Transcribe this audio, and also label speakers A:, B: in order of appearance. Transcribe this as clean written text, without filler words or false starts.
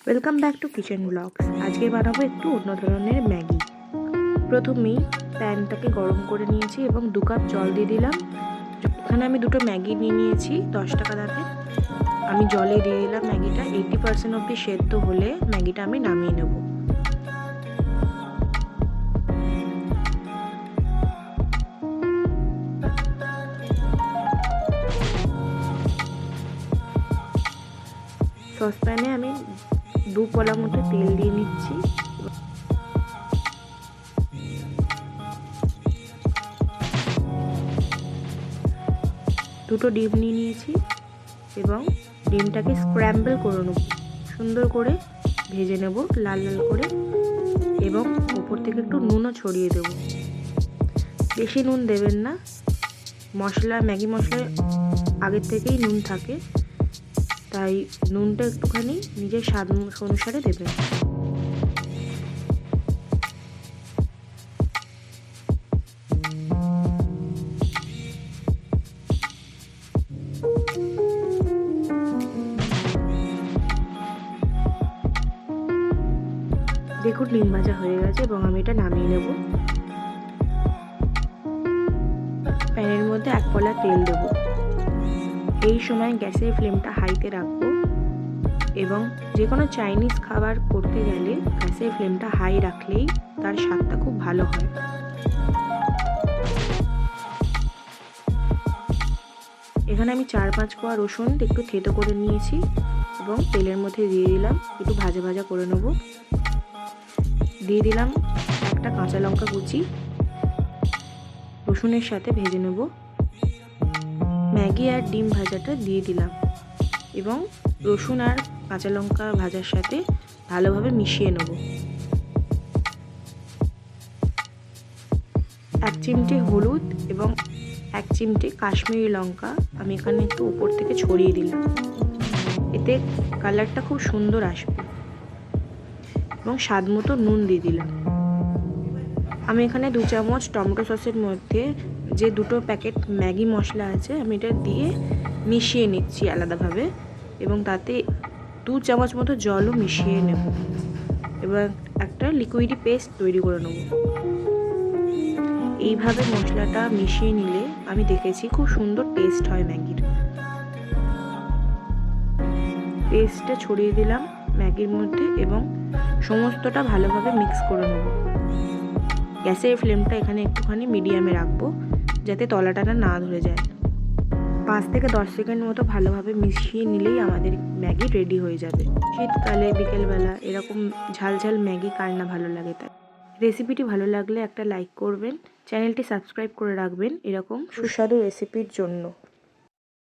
A: Welcome back to kitchen blogs. আজকে বানাবো একটু অন্য ধরনের ম্যাগি। প্রথমেই প্যানটাকে গরম করে নিয়েছি এবং 2 কাপ জল দিয়ে দিলাম। এখানে আমি দুটো ম্যাগি নিয়ে নিয়েছি 10 টাকা দামের। আমি জলে দিয়ে দিলাম ম্যাগিটা। 80% অবধি সেদ্ধ হলে ম্যাগিটা আমি নামিয়ে নেব। সসপ্যানে আমি 2 পলা মতো তেল দিয়ে নিচ্ছি। দুটো ডিম নিয়ে নিয়েছি এবং ডিমটাকে স্ক্র্যাম্বল করে নেব, সুন্দর করে ভেজে নেব লাল লাল করে, এবং উপর থেকে একটু নুনও ছড়িয়ে দেব। বেশি নুন দেবেন না, ম্যাগি মশলায় আগের থেকেই নুন থাকে, তাই নুনটা একটুখানি নিজের স্বাদ অনুসারে দেবেন। দেখুন ডিম ভাজা হয়ে গেছে এবং আমি এটা নামিয়ে নেব। প্যানের মধ্যে 1 পলা তেল দেব। এই সময় গ্যাসের ফ্লেমটা হাইতে রাখবো এবং যে কোনো চাইনিজ খাবার করতে গেলে গ্যাসের ফ্লেমটা হাই রাখলেই তার স্বাদটা খুব ভালো হয়। এখানে আমি 4-5 কোয়া রসুন একটু থেতো করে নিয়েছি এবং তেলের মধ্যে দিয়ে দিলাম, একটু ভাজা ভাজা করে নেব। দিয়ে দিলাম একটা কাঁচা লঙ্কা কুচি, রসুনের সাথে ভেজে নেব। ম্যাগি আর ডিম ভাজাটা দিয়ে দিলাম এবং রসুন আর কাঁচা লঙ্কা ভাজার সাথে ভালোভাবে মিশিয়ে নেব। 1 চিমটে হলুদ এবং 1 চিমটে কাশ্মীরি লঙ্কা আমি এখানে একটু উপর থেকে ছড়িয়ে দিলাম, এতে কালারটা খুব সুন্দর আসবে। এবং স্বাদ মতো নুন দিয়ে দিলাম। আমি এখানে 2 চামচ টমেটো সসের মধ্যে যে 2টো প্যাকেট ম্যাগি মশলা আছে আমি এটা দিয়ে মিশিয়ে নিচ্ছি আলাদাভাবে, এবং তাতে 2 চামচ মতো জলও মিশিয়ে নেব। এবার একটা লিকুইডি পেস্ট তৈরি করে নেব। এইভাবে মশলাটা মিশিয়ে নিলে আমি দেখেছি খুব সুন্দর টেস্ট হয় ম্যাগির। পেস্টটা ছড়িয়ে দিলাম ম্যাগির মধ্যে এবং সমস্তটা ভালোভাবে মিক্স করে নেব। গ্যাসের ফ্লেমটা এখানে একটুখানি মিডিয়ামে রাখবো যাতে তলাটা না ধরে যায়। 5 থেকে 10 সেকেন্ড মতো ভালোভাবে মিশিয়ে নিলেই আমাদের ম্যাগি রেডি হয়ে যাবে। শীতকালে বিকেলবেলা এরকম ঝাল ঝাল ম্যাগি কার না ভালো লাগে। তাই রেসিপিটি ভালো লাগলে একটা লাইক করবেন, চ্যানেলটি সাবস্ক্রাইব করে রাখবেন এরকম সুস্বাদু রেসিপির জন্য।